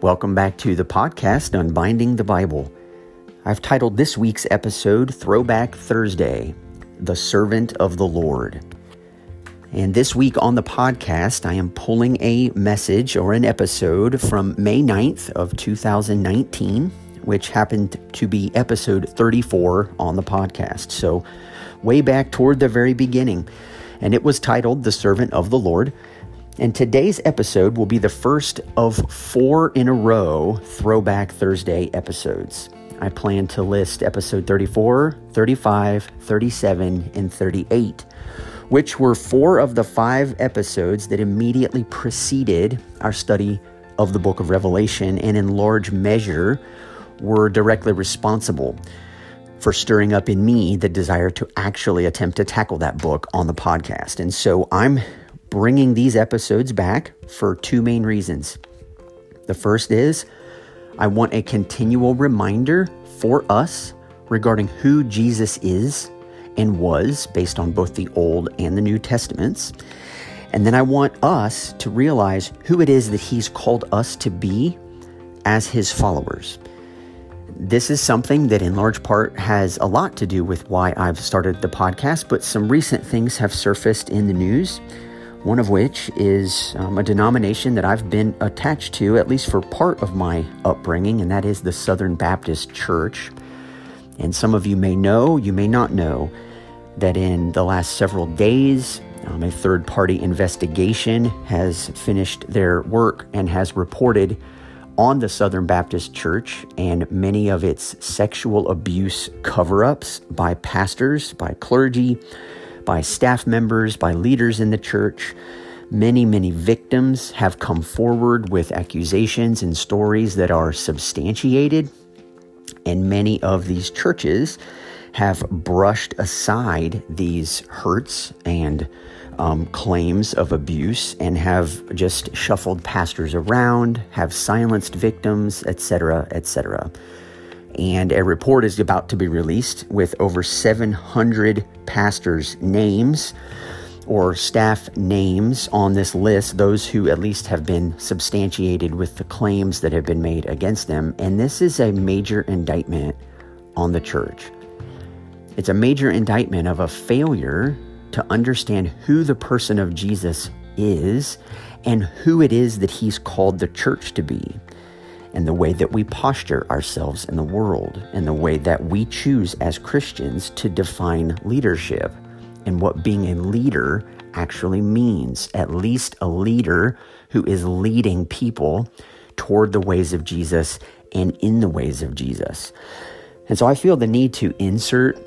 Welcome back to the podcast, Unbinding the Bible. I've titled this week's episode, Throwback Thursday, The Servant of the Lord. And this week on the podcast, I am pulling a message or an episode from May 9th of 2019, which happened to be episode 34 on the podcast. So way back toward the very beginning. And it was titled, The Servant of the Lord. And today's episode will be the first of 4 in a row Throwback Thursday episodes. I plan to list episode 34, 35, 37, and 38, which were 4 of the 5 episodes that immediately preceded our study of the book of Revelation and in large measure were directly responsible for stirring up in me the desire to actually attempt to tackle that book on the podcast. And so I'm bringing these episodes back for 2 main reasons. The first is I want a continual reminder for us regarding who Jesus is and was based on both the Old and the New Testaments. And then I want us to realize who it is that he's called us to be as his followers. This is something that in large part has a lot to do with why I've started the podcast, but some recent things have surfaced in the news. One of which is a denomination that I've been attached to, at least for part of my upbringing, and that is the Southern Baptist Church. And some of you may know, you may not know, that in the last several days, a third-party investigation has finished their work and has reported on the Southern Baptist Church and many of its sexual abuse cover-ups by pastors, by clergy, by staff members, by leaders in the church. Many victims have come forward with accusations and stories that are substantiated. And many of these churches have brushed aside these hurts and claims of abuse and have just shuffled pastors around, have silenced victims, etc., etc. And a report is about to be released with over 700 pastors' names or staff names on this list, those who at least have been substantiated with the claims that have been made against them. And this is a major indictment on the church. It's a major indictment of a failure to understand who the person of Jesus is and who it is that he's called the church to be, and the way that we posture ourselves in the world, and the way that we choose as Christians to define leadership, and what being a leader actually means, at least a leader who is leading people toward the ways of Jesus and in the ways of Jesus. And so I feel the need to insert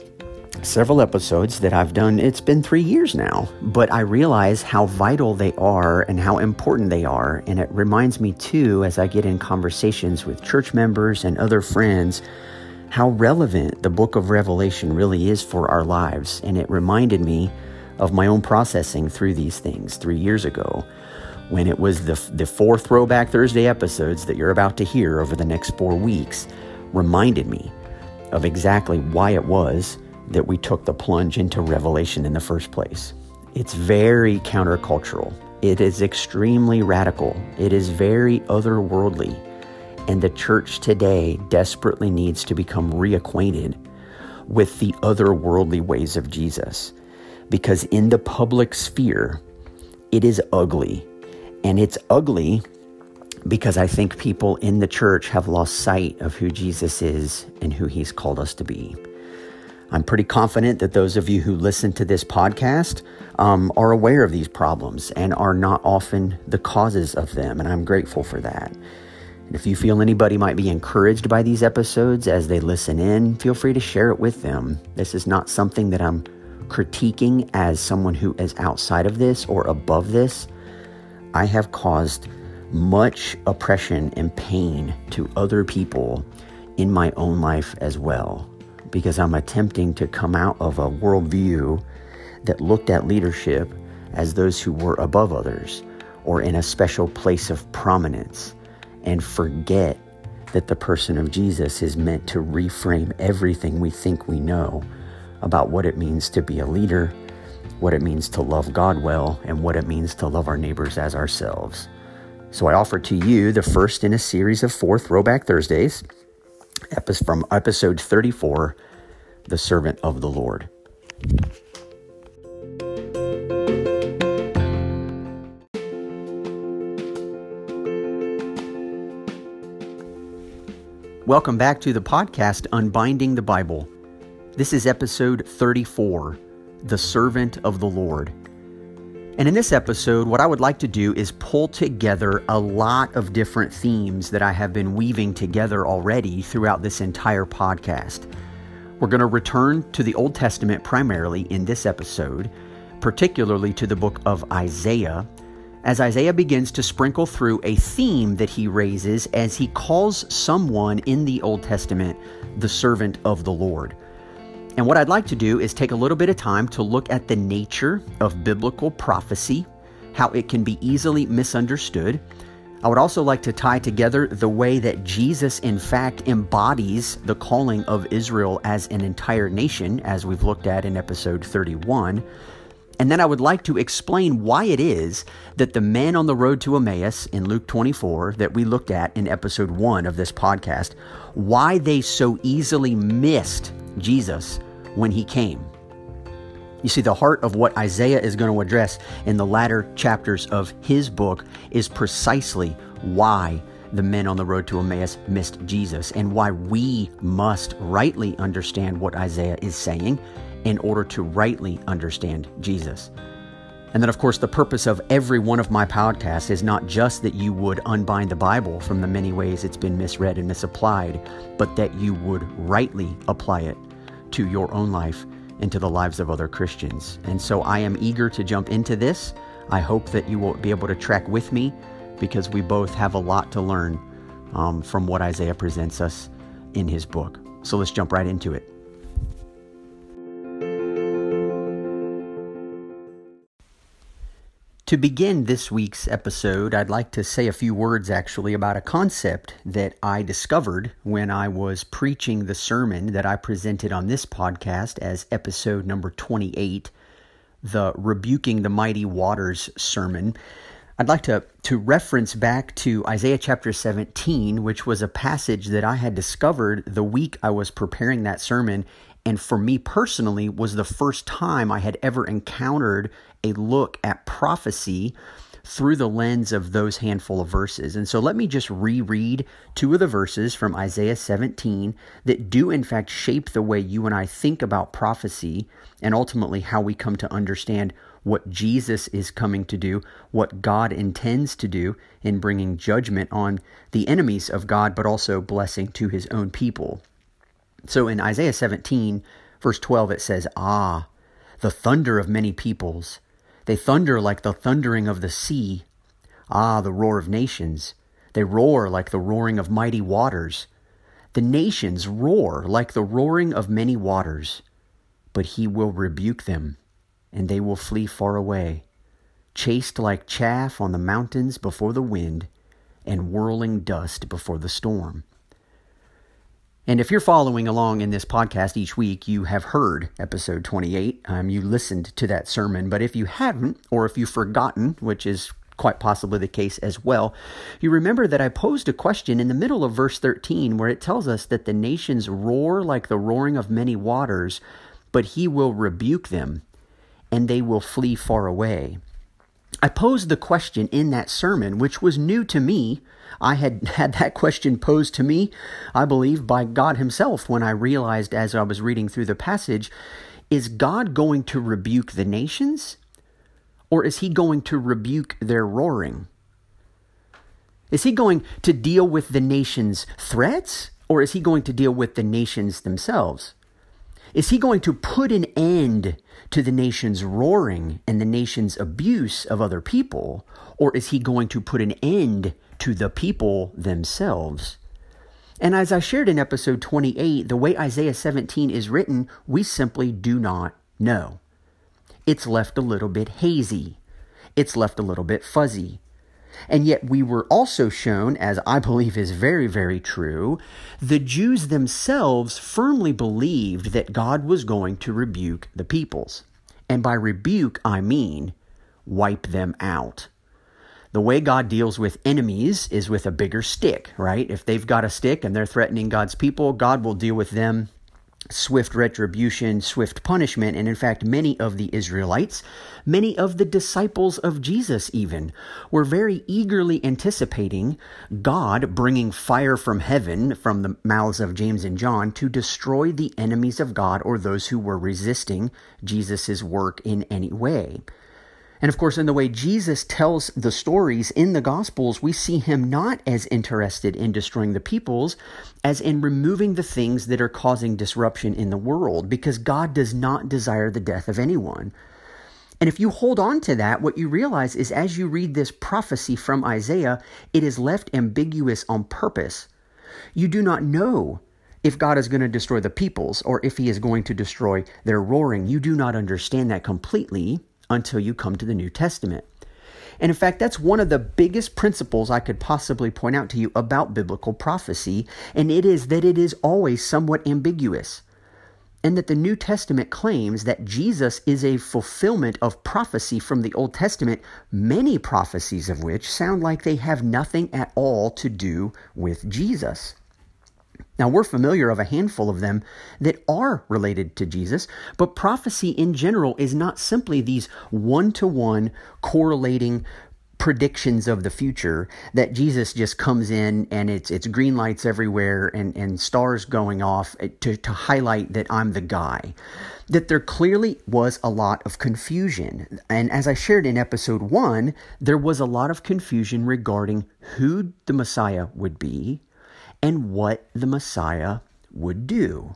several episodes that I've done. It's been 3 years now, but I realize how vital they are and how important they are. And it reminds me too, as I get in conversations with church members and other friends, how relevant the book of Revelation really is for our lives. And it reminded me of my own processing through these things 3 years ago, when it was the 4 Throwback Thursday episodes that you're about to hear over the next 4 weeks reminded me of exactly why it was that we took the plunge into Revelation in the first place. It's very countercultural. It is extremely radical. It is very otherworldly. And the church today desperately needs to become reacquainted with the otherworldly ways of Jesus. Because in the public sphere, it is ugly. And it's ugly because I think people in the church have lost sight of who Jesus is and who he's called us to be. I'm pretty confident that those of you who listen to this podcast are aware of these problems and are not often the causes of them, and I'm grateful for that. And if you feel anybody might be encouraged by these episodes as they listen in, feel free to share it with them. This is not something that I'm critiquing as someone who is outside of this or above this. I have caused much oppression and pain to other people in my own life as well, because I'm attempting to come out of a worldview that looked at leadership as those who were above others or in a special place of prominence, and forget that the person of Jesus is meant to reframe everything we think we know about what it means to be a leader, what it means to love God well, and what it means to love our neighbors as ourselves. So I offer to you the first in a series of 4 Throwback Thursdays, from episode 34, The Servant of the Lord. Welcome back to the podcast, Unbinding the Bible. This is episode 34, The Servant of the Lord. And in this episode, what I would like to do is pull together a lot of different themes that I have been weaving together already throughout this entire podcast. We're going to return to the Old Testament primarily in this episode, particularly to the book of Isaiah, as Isaiah begins to sprinkle through a theme that he raises as he calls someone in the Old Testament the servant of the Lord. And what I'd like to do is take a little bit of time to look at the nature of biblical prophecy, how it can be easily misunderstood. I would also like to tie together the way that Jesus, in fact, embodies the calling of Israel as an entire nation, as we've looked at in episode 31. And then I would like to explain why it is that the men on the road to Emmaus in Luke 24 that we looked at in episode 1 of this podcast, why they so easily missed Jesus when he came. You see, the heart of what Isaiah is going to address in the latter chapters of his book is precisely why the men on the road to Emmaus missed Jesus and why we must rightly understand what Isaiah is saying in order to rightly understand Jesus. And then, of course, the purpose of every one of my podcasts is not just that you would unbind the Bible from the many ways it's been misread and misapplied, but that you would rightly apply it to your own life and to the lives of other Christians. And so I am eager to jump into this. I hope that you will be able to track with me because we both have a lot to learn from what Isaiah presents us in his book. So let's jump right into it. To begin this week's episode, I'd like to say a few words actually about a concept that I discovered when I was preaching the sermon that I presented on this podcast as episode number 28, the Rebuking the Mighty Waters sermon. I'd like to reference back to Isaiah chapter 17, which was a passage that I had discovered the week I was preparing that sermon, and for me personally was the first time I had ever encountered a look at prophecy through the lens of those handful of verses. And so let me just reread 2 of the verses from Isaiah 17 that do in fact shape the way you and I think about prophecy and ultimately how we come to understand what Jesus is coming to do, what God intends to do in bringing judgment on the enemies of God, but also blessing to his own people. So in Isaiah 17, verse 12, it says, "Ah, the thunder of many peoples. They thunder like the thundering of the sea. Ah, the roar of nations. They roar like the roaring of mighty waters. The nations roar like the roaring of many waters. But he will rebuke them, and they will flee far away, chased like chaff on the mountains before the wind, and whirling dust before the storm." And if you're following along in this podcast each week, you have heard episode 28. You listened to that sermon. But if you haven't, or if you've forgotten, which is quite possibly the case as well, you remember that I posed a question in the middle of verse 13 where it tells us that the nations roar like the roaring of many waters, but he will rebuke them, and they will flee far away. I posed the question in that sermon, which was new to me. I had had that question posed to me, I believe, by God himself when I realized as I was reading through the passage, is God going to rebuke the nations, or is he going to rebuke their roaring? Is he going to deal with the nations' threats, or is he going to deal with the nations themselves? Is he going to put an end to the nation's roaring and the nation's abuse of other people, or is he going to put an end to the people themselves? And as I shared in episode 28, the way Isaiah 17 is written, we simply do not know. It's left a little bit hazy. It's left a little bit fuzzy. And yet we were also shown, as I believe is very, very true, the Jews themselves firmly believed that God was going to rebuke the peoples. And by rebuke, I mean wipe them out. The way God deals with enemies is with a bigger stick, right? If they've got a stick and they're threatening God's people, God will deal with them. Swift retribution, swift punishment. And in fact, many of the Israelites, many of the disciples of Jesus even, were very eagerly anticipating God bringing fire from heaven, from the mouths of James and John, to destroy the enemies of God or those who were resisting Jesus' work in any way. And of course, in the way Jesus tells the stories in the Gospels, we see him not as interested in destroying the peoples as in removing the things that are causing disruption in the world, because God does not desire the death of anyone. And if you hold on to that, what you realize is as you read this prophecy from Isaiah, it is left ambiguous on purpose. You do not know if God is going to destroy the peoples or if he is going to destroy their roaring. You do not understand that completely until you come to the New Testament. And in fact, that's one of the biggest principles I could possibly point out to you about biblical prophecy, and it is that it is always somewhat ambiguous, and that the New Testament claims that Jesus is a fulfillment of prophecy from the Old Testament, many prophecies of which sound like they have nothing at all to do with Jesus. Now, we're familiar of a handful of them that are related to Jesus, but prophecy in general is not simply these one-to-one correlating predictions of the future that Jesus just comes in and it's green lights everywhere and stars going off to highlight that I'm the guy. That there clearly was a lot of confusion. And as I shared in episode 1, there was a lot of confusion regarding who the Messiah would be and what the Messiah would do.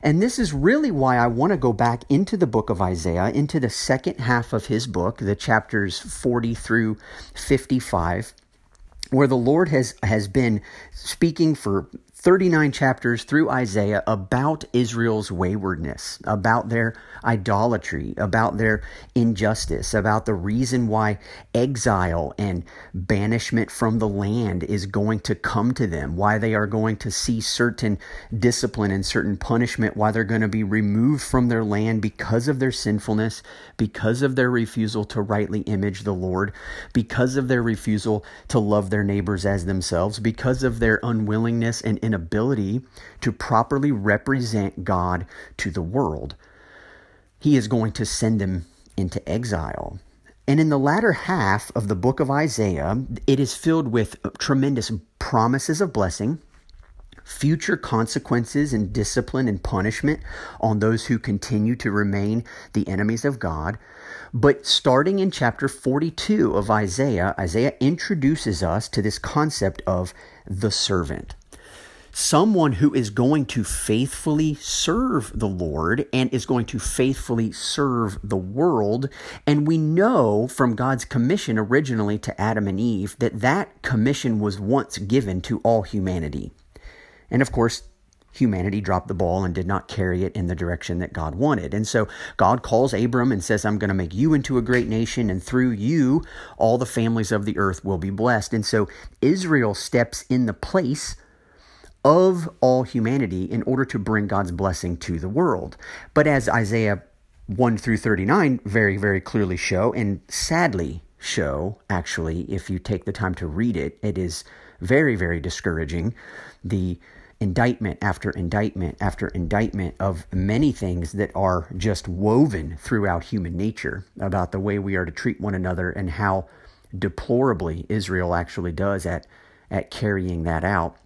And this is really why I want to go back into the book of Isaiah, into the second half of his book, the chapters 40 through 55, where the Lord has been speaking for 39 chapters through Isaiah about Israel's waywardness, about their idolatry, about their injustice, about the reason why exile and banishment from the land is going to come to them, why they are going to see certain discipline and certain punishment, why they're going to be removed from their land because of their sinfulness, because of their refusal to rightly image the Lord, because of their refusal to love their neighbors as themselves, because of their unwillingness and inability to properly represent God to the world. He is going to send them into exile. And in the latter half of the book of Isaiah, it is filled with tremendous promises of blessing, future consequences and discipline and punishment on those who continue to remain the enemies of God. But starting in chapter 42 of Isaiah, Isaiah introduces us to this concept of the servant. Someone who is going to faithfully serve the Lord and is going to faithfully serve the world. And we know from God's commission originally to Adam and Eve that that commission was once given to all humanity. And of course, humanity dropped the ball and did not carry it in the direction that God wanted. And so God calls Abram and says, I'm going to make you into a great nation, and through you, all the families of the earth will be blessed. And so Israel steps in the place of all humanity in order to bring God's blessing to the world. But as Isaiah 1 through 39 very, very clearly show, and sadly show, actually, if you take the time to read it, it is very, very discouraging. The indictment after indictment after indictment of many things that are just woven throughout human nature about the way we are to treat one another and how deplorably Israel actually does at carrying that out.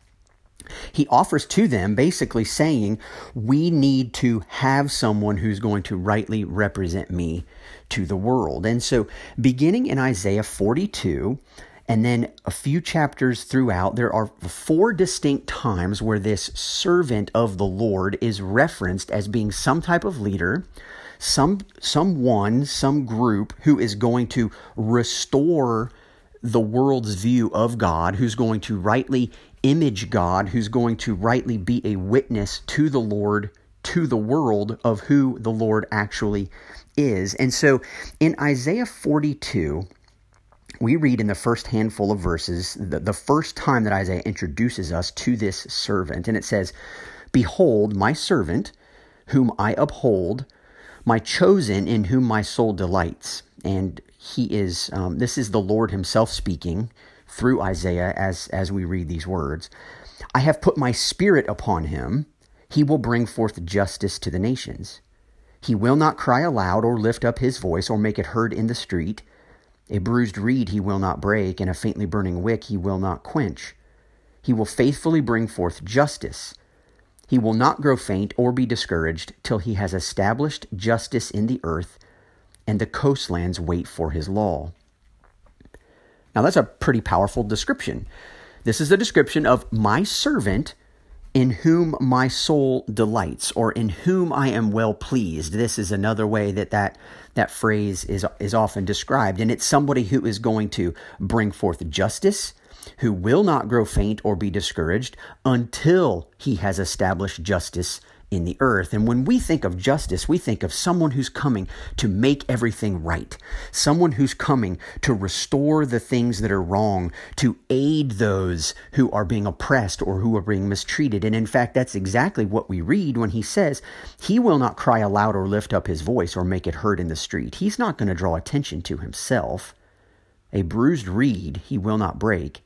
He offers to them basically saying, we need to have someone who's going to rightly represent me to the world. And so beginning in Isaiah 42, and then a few chapters throughout, there are 4 distinct times where this servant of the Lord is referenced as being some type of leader, some group who is going to restore the world's view of God, who's going to rightly image God, who's going to rightly be a witness to the Lord, to the world of who the Lord actually is. And so in Isaiah 42, we read in the first handful of verses, the first time that Isaiah introduces us to this servant, and it says, Behold, my servant, whom I uphold, my chosen in whom my soul delights. And he is, this is the Lord himself speaking through Isaiah as we read these words. I have put my spirit upon him. He will bring forth justice to the nations. He will not cry aloud or lift up his voice or make it heard in the street. A bruised reed he will not break, and a faintly burning wick he will not quench. He will faithfully bring forth justice. He will not grow faint or be discouraged till he has established justice in the earth, and the coastlands wait for his law. Now that's a pretty powerful description. This is a description of my servant in whom my soul delights, or in whom I am well pleased. This is another way that phrase is often described. And it's somebody who is going to bring forth justice, who will not grow faint or be discouraged until he has established justice in the earth. And when we think of justice, we think of someone who's coming to make everything right, someone who's coming to restore the things that are wrong, to aid those who are being oppressed or who are being mistreated. And in fact, that's exactly what we read when he says, he will not cry aloud or lift up his voice or make it heard in the street. He's not going to draw attention to himself. A bruised reed he will not break,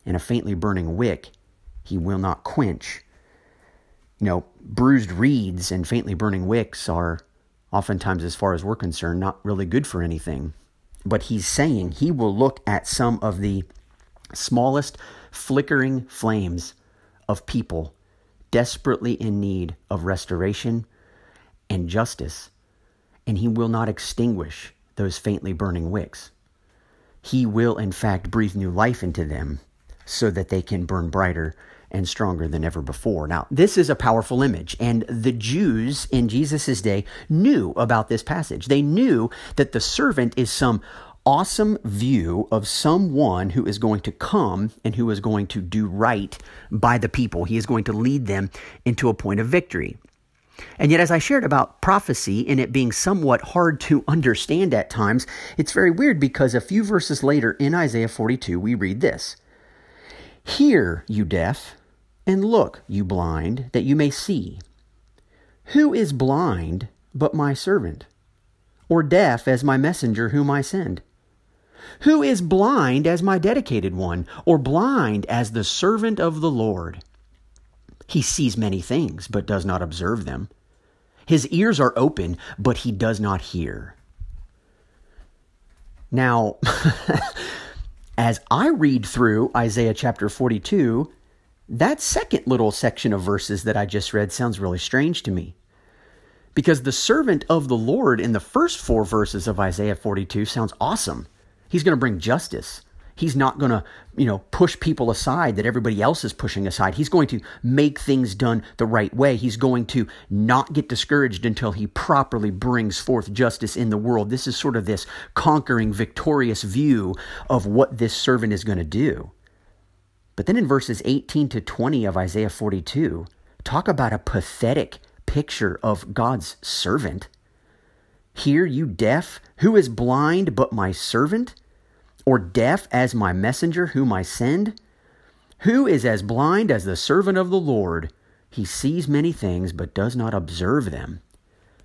and a faintly burning wick he will not quench. Bruised reeds and faintly burning wicks are oftentimes, as far as we're concerned, not really good for anything. But he's saying he will look at some of the smallest flickering flames of people desperately in need of restoration and justice, and he will not extinguish those faintly burning wicks. He will, in fact, breathe new life into them so that they can burn brighter and stronger than ever before. Now, this is a powerful image, and the Jews in Jesus' day knew about this passage. They knew that the servant is some awesome view of someone who is going to come and who is going to do right by the people. He is going to lead them into a point of victory. And yet, as I shared about prophecy and it being somewhat hard to understand at times, it's very weird because a few verses later in Isaiah 42, we read this. Hear, you deaf, and look, you blind, that you may see. Who is blind but my servant, or deaf as my messenger whom I send? Who is blind as my dedicated one, or blind as the servant of the Lord? He sees many things, but does not observe them. His ears are open, but he does not hear. Now, as I read through Isaiah chapter 42, that second little section of verses that I just read sounds really strange to me. Because the servant of the Lord in the first 4 verses of Isaiah 42 sounds awesome. He's going to bring justice. He's not going to, push people aside that everybody else is pushing aside. He's going to make things done the right way. He's going to not get discouraged until he properly brings forth justice in the world. This is sort of this conquering, victorious view of what this servant is going to do. But then in verses 18 to 20 of Isaiah 42, talk about a pathetic picture of God's servant. Hear, you deaf, who is blind but my servant? Or deaf as my messenger whom I send? Who is as blind as the servant of the Lord? He sees many things, but does not observe them.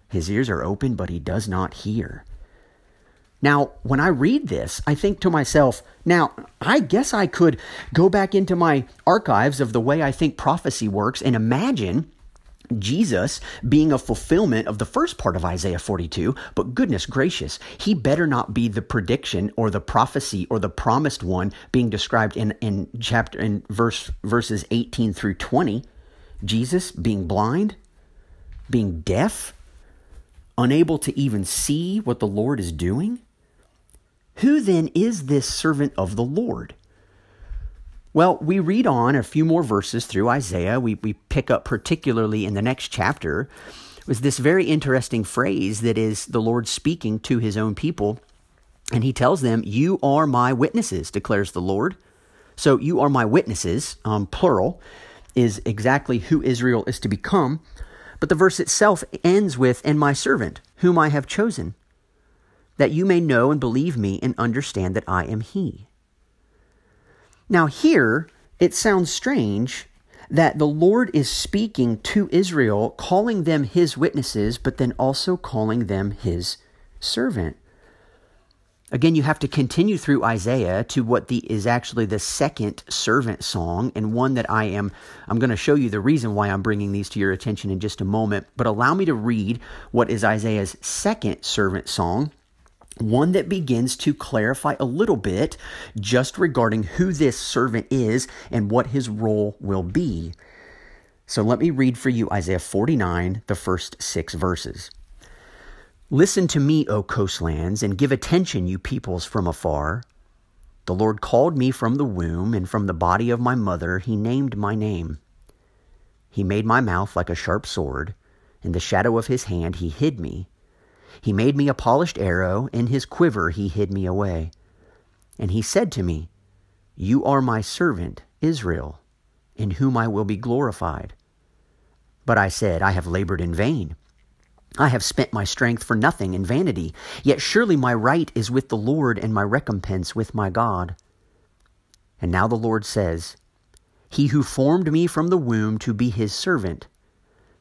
His ears are open, but he does not hear. Now, when I read this, I think to myself, now, I guess I could go back into my archives of the way I think prophecy works and imagine Jesus being a fulfillment of the first part of Isaiah 42, but goodness gracious, he better not be the prediction or the prophecy or the promised one being described in verses 18 through 20. Jesus being blind, being deaf, unable to even see what the Lord is doing. Who then is this servant of the Lord? Well, we read on a few more verses through Isaiah. We pick up particularly in the next chapter was this very interesting phrase that is the Lord speaking to his own people. And he tells them, you are my witnesses, declares the Lord. So you are my witnesses, plural, is exactly who Israel is to become. But the verse itself ends with, and my servant, whom I have chosen, that you may know and believe me and understand that I am he. Now here, it sounds strange that the Lord is speaking to Israel, calling them his witnesses, but then also calling them his servant. Again, you have to continue through Isaiah to what is actually the second servant song, and one that I'm going to show you the reason why I'm bringing these to your attention in just a moment. But allow me to read what is Isaiah's second servant song, one that begins to clarify a little bit just regarding who this servant is and what his role will be. So let me read for you Isaiah 49, the first 6 verses. Listen to me, O coastlands, and give attention, you peoples from afar. The Lord called me from the womb, and from the body of my mother he named my name. He made my mouth like a sharp sword. In the shadow of his hand he hid me. He made me a polished arrow. In his quiver he hid me away. And he said to me, You are my servant, Israel, in whom I will be glorified. But I said, I have labored in vain. I have spent my strength for nothing in vanity. Yet surely my right is with the Lord, and my recompense with my God. And now the Lord says, He who formed me from the womb to be his servant,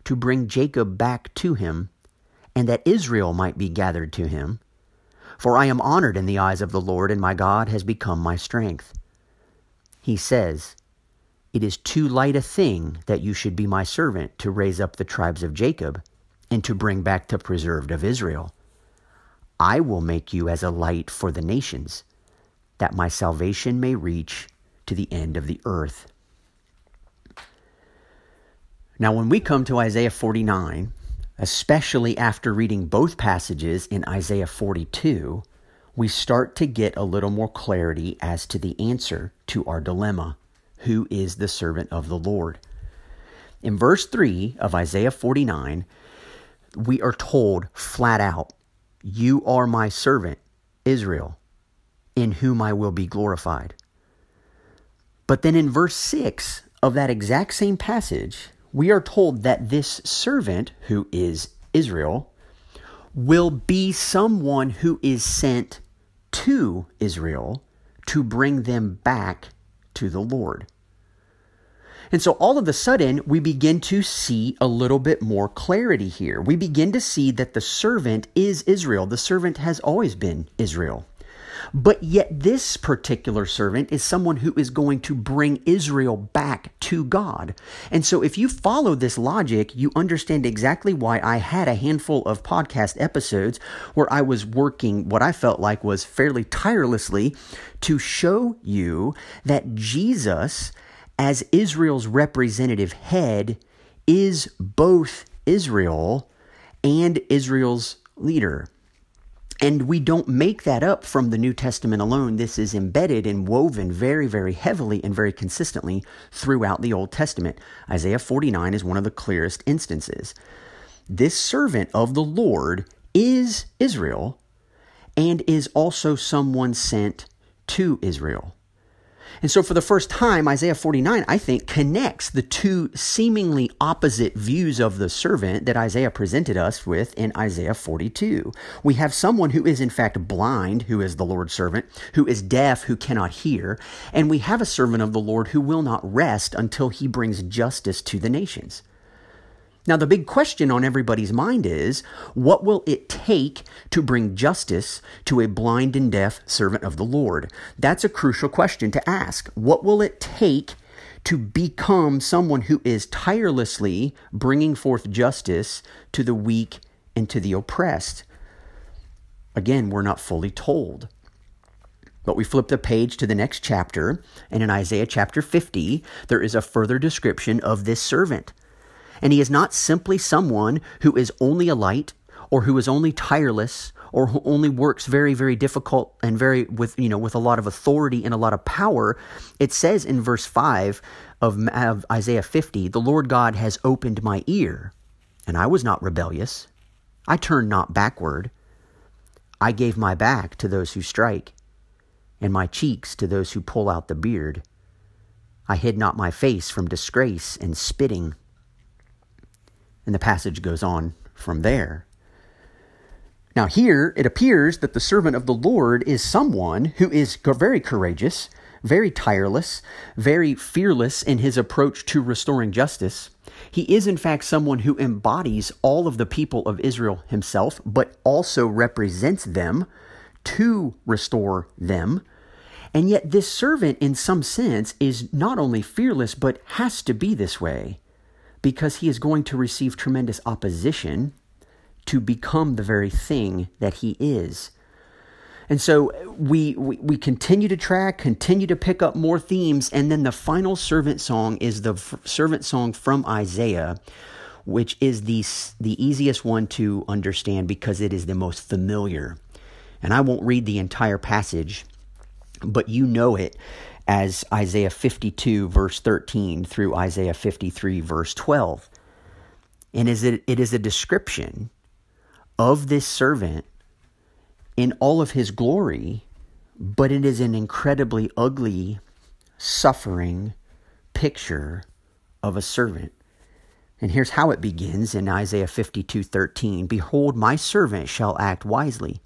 to bring Jacob back to him, and that Israel might be gathered to him. For I am honored in the eyes of the Lord, and my God has become my strength. He says, It is too light a thing that you should be my servant to raise up the tribes of Jacob, and to bring back the preserved of Israel. I will make you as a light for the nations, that my salvation may reach to the end of the earth. Now, when we come to Isaiah 49, especially after reading both passages in Isaiah 42, we start to get a little more clarity as to the answer to our dilemma. Who is the servant of the Lord? In verse 3 of Isaiah 49, we are told flat out, You are my servant, Israel, in whom I will be glorified. But then in verse 6 of that exact same passage, we are told that this servant, who is Israel, will be someone who is sent to Israel to bring them back to the Lord. And so all of a sudden, we begin to see a little bit more clarity here. We begin to see that the servant is Israel. The servant has always been Israel. But yet this particular servant is someone who is going to bring Israel back to God. And so if you follow this logic, you understand exactly why I had a handful of podcast episodes where I was working what I felt like was fairly tirelessly to show you that Jesus, as Israel's representative head, is both Israel and Israel's leader. And we don't make that up from the New Testament alone. This is embedded and woven very, very heavily and very consistently throughout the Old Testament. Isaiah 49 is one of the clearest instances. This servant of the Lord is Israel and is also someone sent to Israel. And so for the first time, Isaiah 49, I think, connects the two seemingly opposite views of the servant that Isaiah presented us with in Isaiah 42. We have someone who is in fact blind, who is the Lord's servant, who is deaf, who cannot hear, and we have a servant of the Lord who will not rest until he brings justice to the nations. Now, the big question on everybody's mind is, what will it take to bring justice to a blind and deaf servant of the Lord? That's a crucial question to ask. What will it take to become someone who is tirelessly bringing forth justice to the weak and to the oppressed? Again, we're not fully told. But we flip the page to the next chapter, and in Isaiah chapter 50, there is a further description of this servant. And he is not simply someone who is only a light, or who is only tireless, or who only works very, very difficult and with a lot of authority and a lot of power. It says in verse 5 of Isaiah 50, the Lord God has opened my ear, and I was not rebellious. I turned not backward. I gave my back to those who strike, and my cheeks to those who pull out the beard. I hid not my face from disgrace and spitting. And the passage goes on from there. Now here, it appears that the servant of the Lord is someone who is very courageous, very tireless, very fearless in his approach to restoring justice. He is, in fact, someone who embodies all of the people of Israel himself, but also represents them to restore them. And yet this servant, in some sense, is not only fearless, but has to be this way, because he is going to receive tremendous opposition to become the very thing that he is. And so we continue to track, continue to pick up more themes, and then the final servant song is the servant song from Isaiah, which is the easiest one to understand because it is the most familiar. And I won't read the entire passage, but you know it as Isaiah 52, verse 13 through Isaiah 53, verse 12. And it is a description of this servant in all of his glory, but it is an incredibly ugly, suffering picture of a servant. And here's how it begins in Isaiah 52:13. Behold, my servant shall act wisely.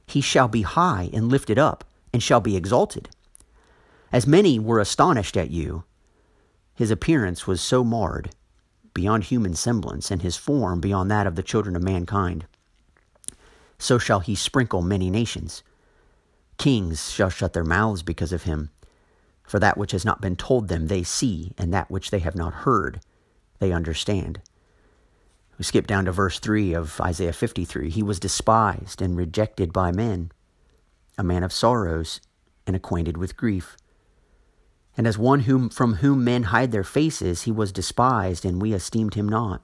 He shall be high and lifted up, and shall be exalted. As many were astonished at you, his appearance was so marred, beyond human semblance, and his form beyond that of the children of mankind. So shall he sprinkle many nations. Kings shall shut their mouths because of him. For that which has not been told them they see, and that which they have not heard they understand. We skip down to verse 3 of Isaiah 53. He was despised and rejected by men, a man of sorrows and acquainted with grief. And as one from whom men hide their faces, he was despised, and we esteemed him not.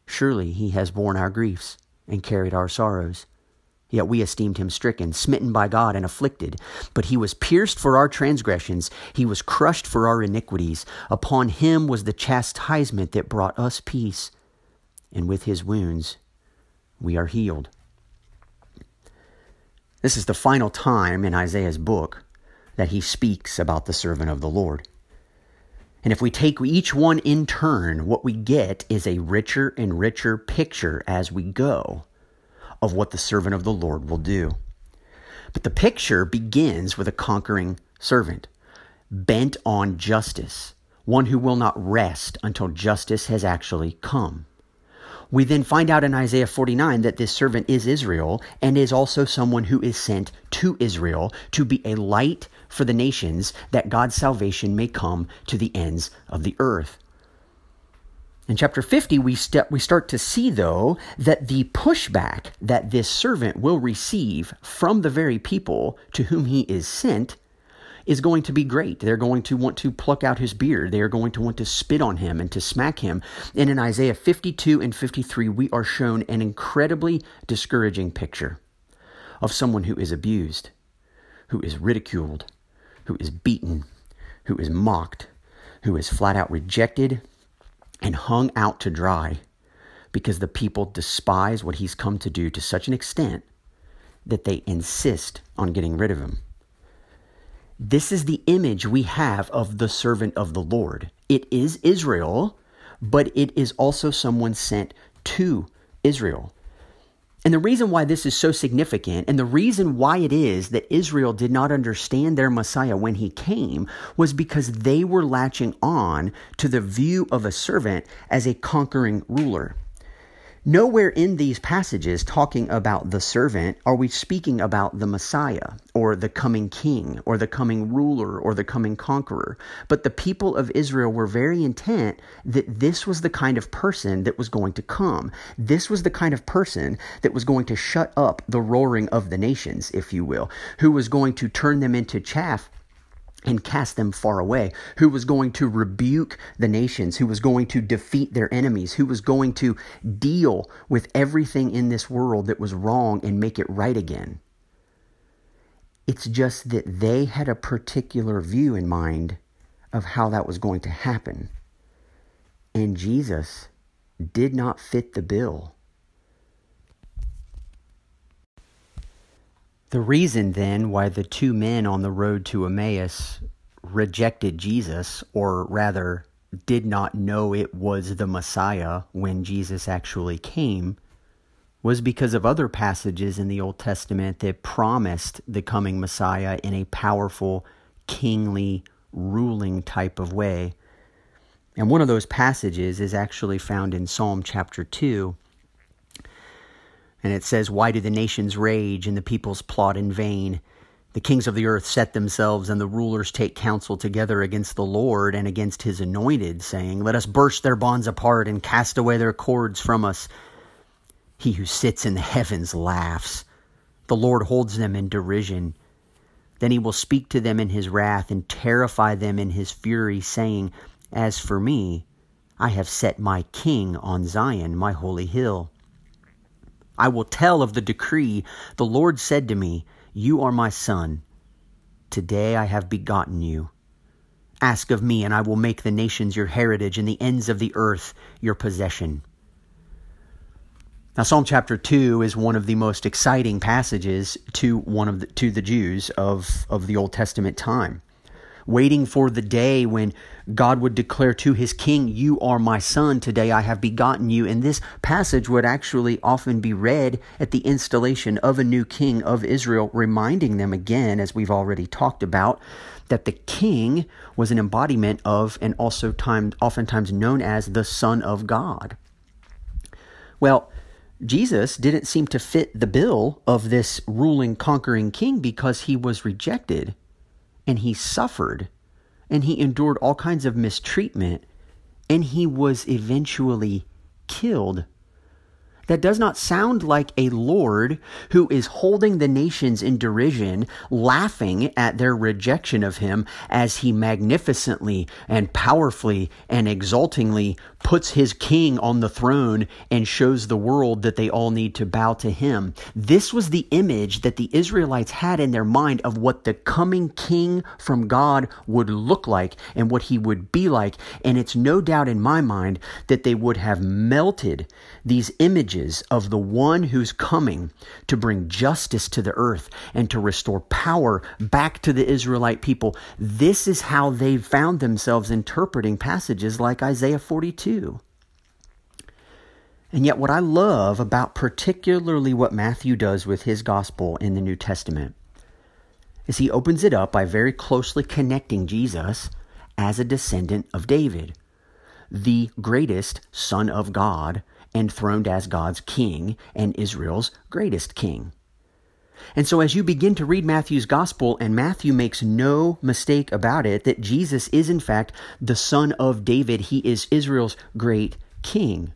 Surely he has borne our griefs and carried our sorrows. Yet we esteemed him stricken, smitten by God, and afflicted. But he was pierced for our transgressions. He was crushed for our iniquities. Upon him was the chastisement that brought us peace. And with his wounds we are healed. This is the final time in Isaiah's book that he speaks about the servant of the Lord. And if we take each one in turn, what we get is a richer and richer picture as we go of what the servant of the Lord will do. But the picture begins with a conquering servant, bent on justice, one who will not rest until justice has actually come. We then find out in Isaiah 49 that this servant is Israel and is also someone who is sent to Israel to be a light for the nations, that God's salvation may come to the ends of the earth. In chapter 50, we start to see, though, that the pushback that this servant will receive from the very people to whom he is sent is going to be great. They're going to want to pluck out his beard. They are going to want to spit on him and to smack him. And in Isaiah 52 and 53, we are shown an incredibly discouraging picture of someone who is abused, who is ridiculed, who is beaten, who is mocked, who is flat out rejected and hung out to dry because the people despise what he's come to do to such an extent that they insist on getting rid of him. This is the image we have of the servant of the Lord. It is Israel, but it is also someone sent to Israel. And the reason why this is so significant, and the reason why it is that Israel did not understand their Messiah when he came, was because they were latching on to the view of a servant as a conquering ruler. Nowhere in these passages talking about the servant are we speaking about the Messiah or the coming king or the coming ruler or the coming conqueror. But the people of Israel were very intent that this was the kind of person that was going to come. This was the kind of person that was going to shut up the roaring of the nations, if you will, who was going to turn them into chaff and cast them far away, who was going to rebuke the nations, who was going to defeat their enemies, who was going to deal with everything in this world that was wrong and make it right again. It's just that they had a particular view in mind of how that was going to happen. And Jesus did not fit the bill. The reason then why the two men on the road to Emmaus rejected Jesus, or rather did not know it was the Messiah when Jesus actually came, was because of other passages in the Old Testament that promised the coming Messiah in a powerful kingly, ruling type of way. And one of those passages is actually found in Psalm chapter 2. And it says, "Why do the nations rage and the peoples plot in vain? The kings of the earth set themselves and the rulers take counsel together against the Lord and against his anointed, saying, let us burst their bonds apart and cast away their cords from us. He who sits in the heavens laughs. The Lord holds them in derision. Then he will speak to them in his wrath and terrify them in his fury, saying, as for me, I have set my king on Zion, my holy hill. I will tell of the decree. The Lord said to me, you are my son. Today I have begotten you. Ask of me, and I will make the nations your heritage and the ends of the earth your possession." Now, Psalm chapter 2 is one of the most exciting passages to the Jews of the Old Testament time, waiting for the day when God would declare to his king, you are my son, today I have begotten you. And this passage would actually often be read at the installation of a new king of Israel, reminding them again, as we've already talked about, that the king was an embodiment of, and also oftentimes known as, the Son of God. Well, Jesus didn't seem to fit the bill of this ruling, conquering king because he was rejected and he suffered and he endured all kinds of mistreatment and he was eventually killed. That does not sound like a Lord who is holding the nations in derision, laughing at their rejection of him as he magnificently and powerfully and exultingly puts his king on the throne and shows the world that they all need to bow to him. This was the image that the Israelites had in their mind of what the coming king from God would look like and what he would be like. And it's no doubt in my mind that they would have melted these images of the one who's coming to bring justice to the earth and to restore power back to the Israelite people. This is how they found themselves interpreting passages like Isaiah 42. And yet what I love about particularly what Matthew does with his gospel in the New Testament is he opens it up by very closely connecting Jesus as a descendant of David, the greatest Son of God, enthroned as God's king and Israel's greatest king. And so as you begin to read Matthew's gospel, and Matthew makes no mistake about it, that Jesus is in fact the son of David. He is Israel's great king.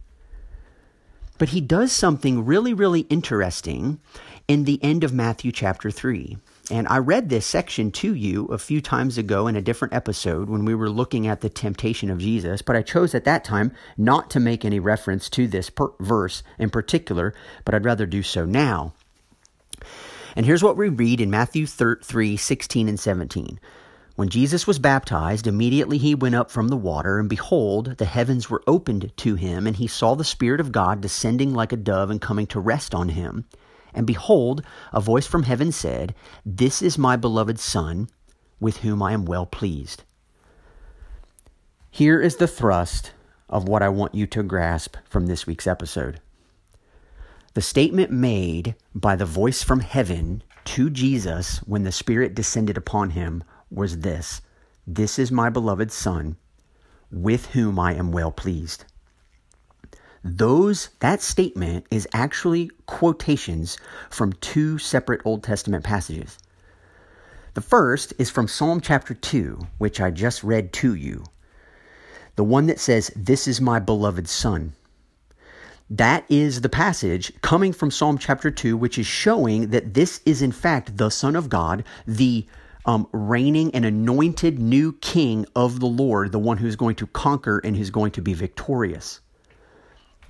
But he does something really, really interesting in the end of Matthew chapter 3. And I read this section to you a few times ago in a different episode when we were looking at the temptation of Jesus, but I chose at that time not to make any reference to this verse in particular, but I'd rather do so now. And here's what we read in Matthew 3, 16 and 17. When Jesus was baptized, immediately he went up from the water, and behold, the heavens were opened to him, and he saw the Spirit of God descending like a dove and coming to rest on him. And behold, a voice from heaven said, "This is my beloved Son, with whom I am well pleased." Here is the thrust of what I want you to grasp from this week's episode. The statement made by the voice from heaven to Jesus when the Spirit descended upon him was this: "This is my beloved Son, with whom I am well pleased." That statement is actually quotations from two separate Old Testament passages. The first is from Psalm chapter 2, which I just read to you. The one that says, "This is my beloved Son." That is the passage coming from Psalm chapter 2, which is showing that this is in fact the Son of God, the reigning and anointed new king of the Lord, the one who's going to conquer and who's going to be victorious.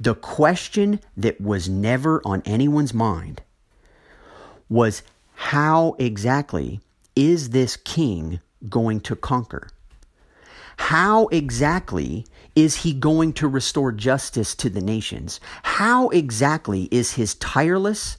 The question that was never on anyone's mind was, how exactly is this king going to conquer? How exactly is he going to restore justice to the nations? How exactly is his tireless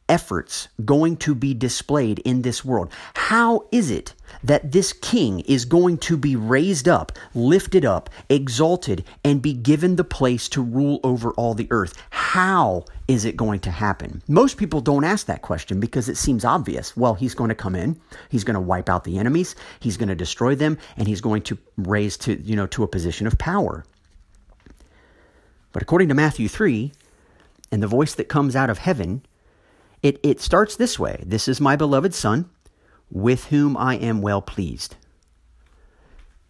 efforts going to be displayed in this world? How is it that this king is going to be raised up, lifted up, exalted, and be given the place to rule over all the earth. How is it going to happen? Most people don't ask that question because it seems obvious. Well, he's going to come in, he's going to wipe out the enemies, he's going to destroy them, and he's going to raise to a position of power. But according to Matthew 3, and the voice that comes out of heaven, it starts this way. This is my beloved Son, with whom I am well pleased.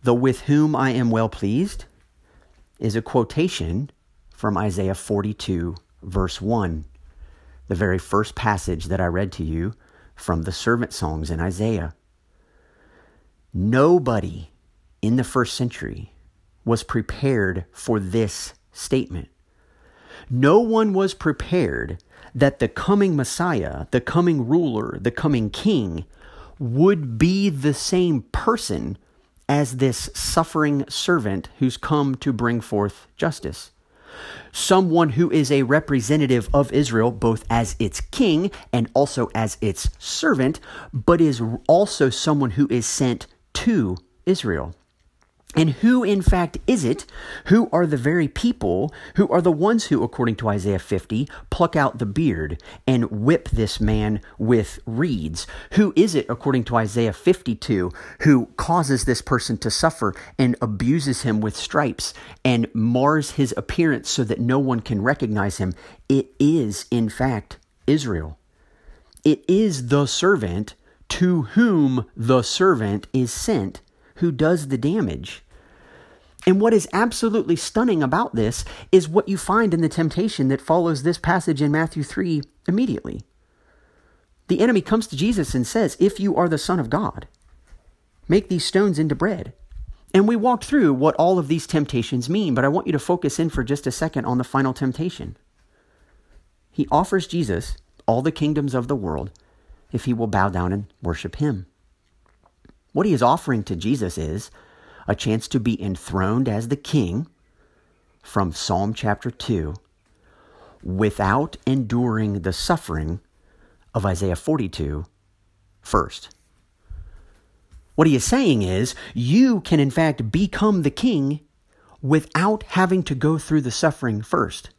The with whom I am well pleased is a quotation from Isaiah 42, verse 1, the very first passage that I read to you from the servant songs in Isaiah. Nobody in the first century was prepared for this statement. No one was prepared that the coming Messiah, the coming ruler, the coming king would be the same person as this suffering servant who's come to bring forth justice. Someone who is a representative of Israel, both as its king and also as its servant, but is also someone who is sent to Israel. And who, in fact, is it? Who are the very people who are the ones who, according to Isaiah 50, pluck out the beard and whip this man with reeds? Who is it, according to Isaiah 52, who causes this person to suffer and abuses him with stripes and mars his appearance so that no one can recognize him? It is, in fact, Israel. It is the servant to whom the servant is sent who does the damage. And what is absolutely stunning about this is what you find in the temptation that follows this passage in Matthew 3 immediately. The enemy comes to Jesus and says, if you are the Son of God, make these stones into bread. And we walked through what all of these temptations mean, but I want you to focus in for just a second on the final temptation. He offers Jesus all the kingdoms of the world if he will bow down and worship him. What he is offering to Jesus is a chance to be enthroned as the king from Psalm chapter 2 without enduring the suffering of Isaiah 42 first. What he is saying is you can in fact become the king without having to go through the suffering first.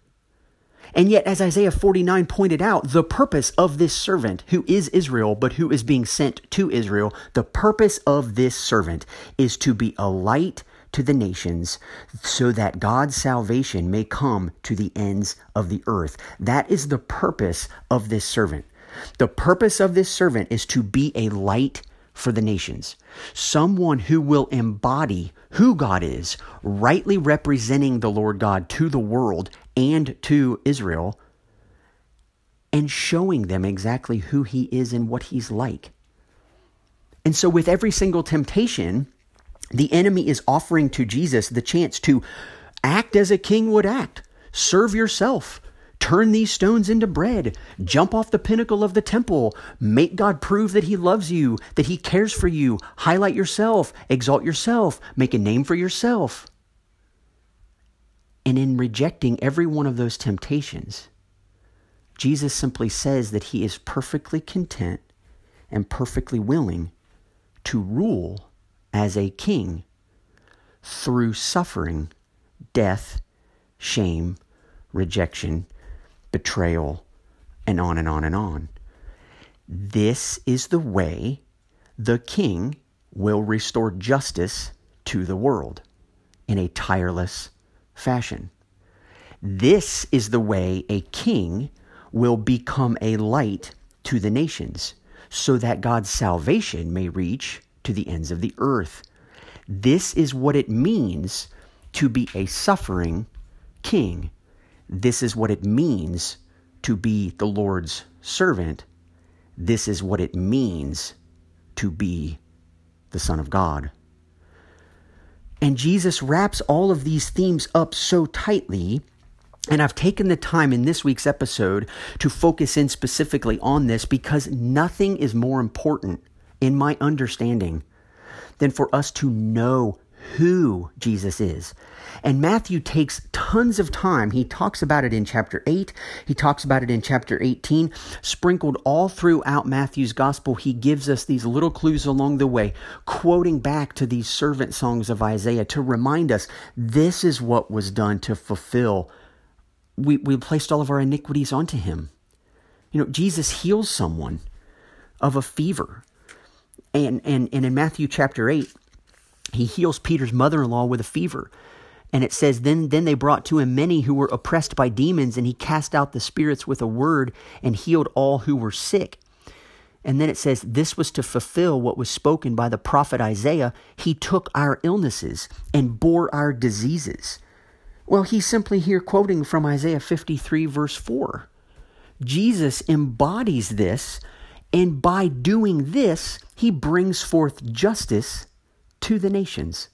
And yet, as Isaiah 49 pointed out, the purpose of this servant, who is Israel, but who is being sent to Israel, the purpose of this servant is to be a light to the nations so that God's salvation may come to the ends of the earth. That is the purpose of this servant. The purpose of this servant is to be a light for the nations, someone who will embody who God is, rightly representing the Lord God to the world and to Israel, and showing them exactly who he is and what he's like. And so with every single temptation, the enemy is offering to Jesus the chance to act as a king would act. Serve yourself. Turn these stones into bread. Jump off the pinnacle of the temple. Make God prove that he loves you, that he cares for you. Highlight yourself. Exalt yourself. Make a name for yourself. And in rejecting every one of those temptations, Jesus simply says that he is perfectly content and perfectly willing to rule as a king through suffering, death, shame, rejection, betrayal, and on and on and on. This is the way the king will restore justice to the world in a tireless fashion. This is the way a king will become a light to the nations so that God's salvation may reach to the ends of the earth. This is what it means to be a suffering king. This is what it means to be the Lord's servant. This is what it means to be the Son of God. And Jesus wraps all of these themes up so tightly, and I've taken the time in this week's episode to focus in specifically on this because nothing is more important in my understanding than for us to know who Jesus is. And Matthew takes tons of time. He talks about it in chapter 8. He talks about it in chapter 18. Sprinkled all throughout Matthew's gospel, he gives us these little clues along the way, quoting back to these servant songs of Isaiah to remind us this is what was done to fulfill. We placed all of our iniquities onto him. Jesus heals someone of a fever. And in Matthew chapter 8, he heals Peter's mother-in-law with a fever. And it says, then they brought to him many who were oppressed by demons, and he cast out the spirits with a word and healed all who were sick. And then it says, this was to fulfill what was spoken by the prophet Isaiah. He took our illnesses and bore our diseases. Well, he's simply here quoting from Isaiah 53 verse 4. Jesus embodies this, and by doing this, he brings forth justice to the nations.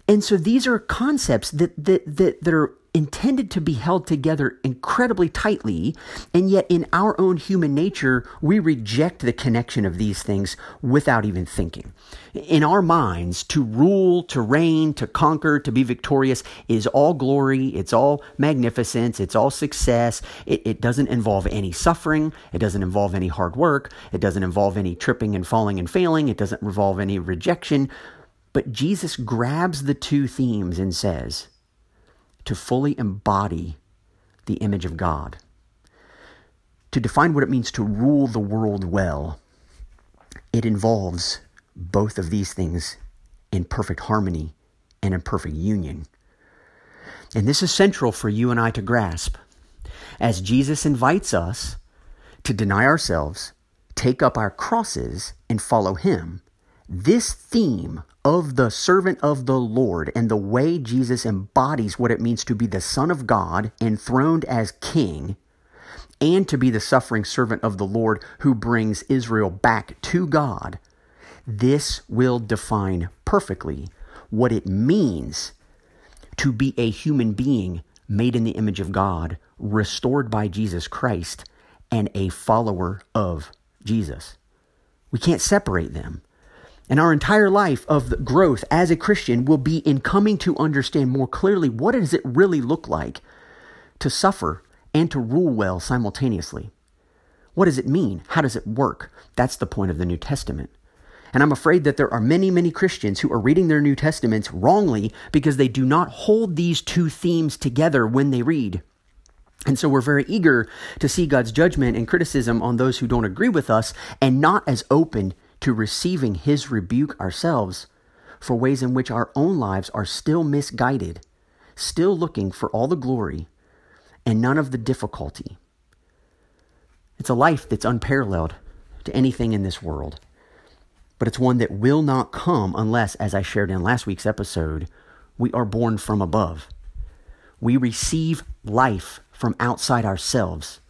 And so these are concepts that are intended to be held together incredibly tightly, and yet in our own human nature, we reject the connection of these things without even thinking. In our minds, to rule, to reign, to conquer, to be victorious is all glory, it's all magnificence, it's all success. It doesn't involve any suffering, it doesn't involve any hard work, it doesn't involve any tripping and falling and failing, it doesn't involve any rejection. But Jesus grabs the two themes and says, to fully embody the image of God, to define what it means to rule the world well, it involves both of these things in perfect harmony and in perfect union. And this is central for you and I to grasp as Jesus invites us to deny ourselves, take up our crosses, and follow him. This theme of the servant of the Lord and the way Jesus embodies what it means to be the Son of God, enthroned as King, and to be the suffering servant of the Lord who brings Israel back to God, this will define perfectly what it means to be a human being made in the image of God, restored by Jesus Christ, and a follower of Jesus. We can't separate them. And our entire life of growth as a Christian will be in coming to understand more clearly what does it really look like to suffer and to rule well simultaneously. What does it mean? How does it work? That's the point of the New Testament. And I'm afraid that there are many, many Christians who are reading their New Testaments wrongly because they do not hold these two themes together when they read. And so we're very eager to see God's judgment and criticism on those who don't agree with us, and not as open to receiving his rebuke ourselves for ways in which our own lives are still misguided, still looking for all the glory and none of the difficulty. It's a life that's unparalleled to anything in this world, but it's one that will not come unless, as I shared in last week's episode, we are born from above. We receive life from outside ourselves,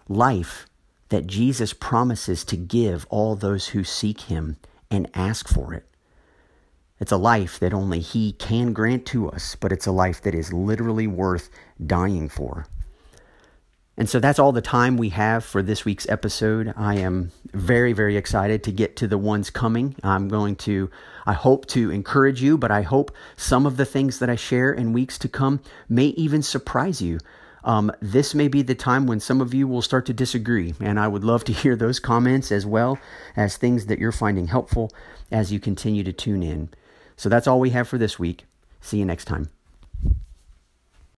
life that Jesus promises to give all those who seek him and ask for it. It's a life that only he can grant to us, but it's a life that is literally worth dying for. And so that's all the time we have for this week's episode. I am very, very excited to get to the ones coming. I hope to encourage you, but I hope some of the things that I share in weeks to come may even surprise you. This may be the time when some of you will start to disagree, and I would love to hear those comments as well as things that you're finding helpful as you continue to tune in. So that's all we have for this week. See you next time.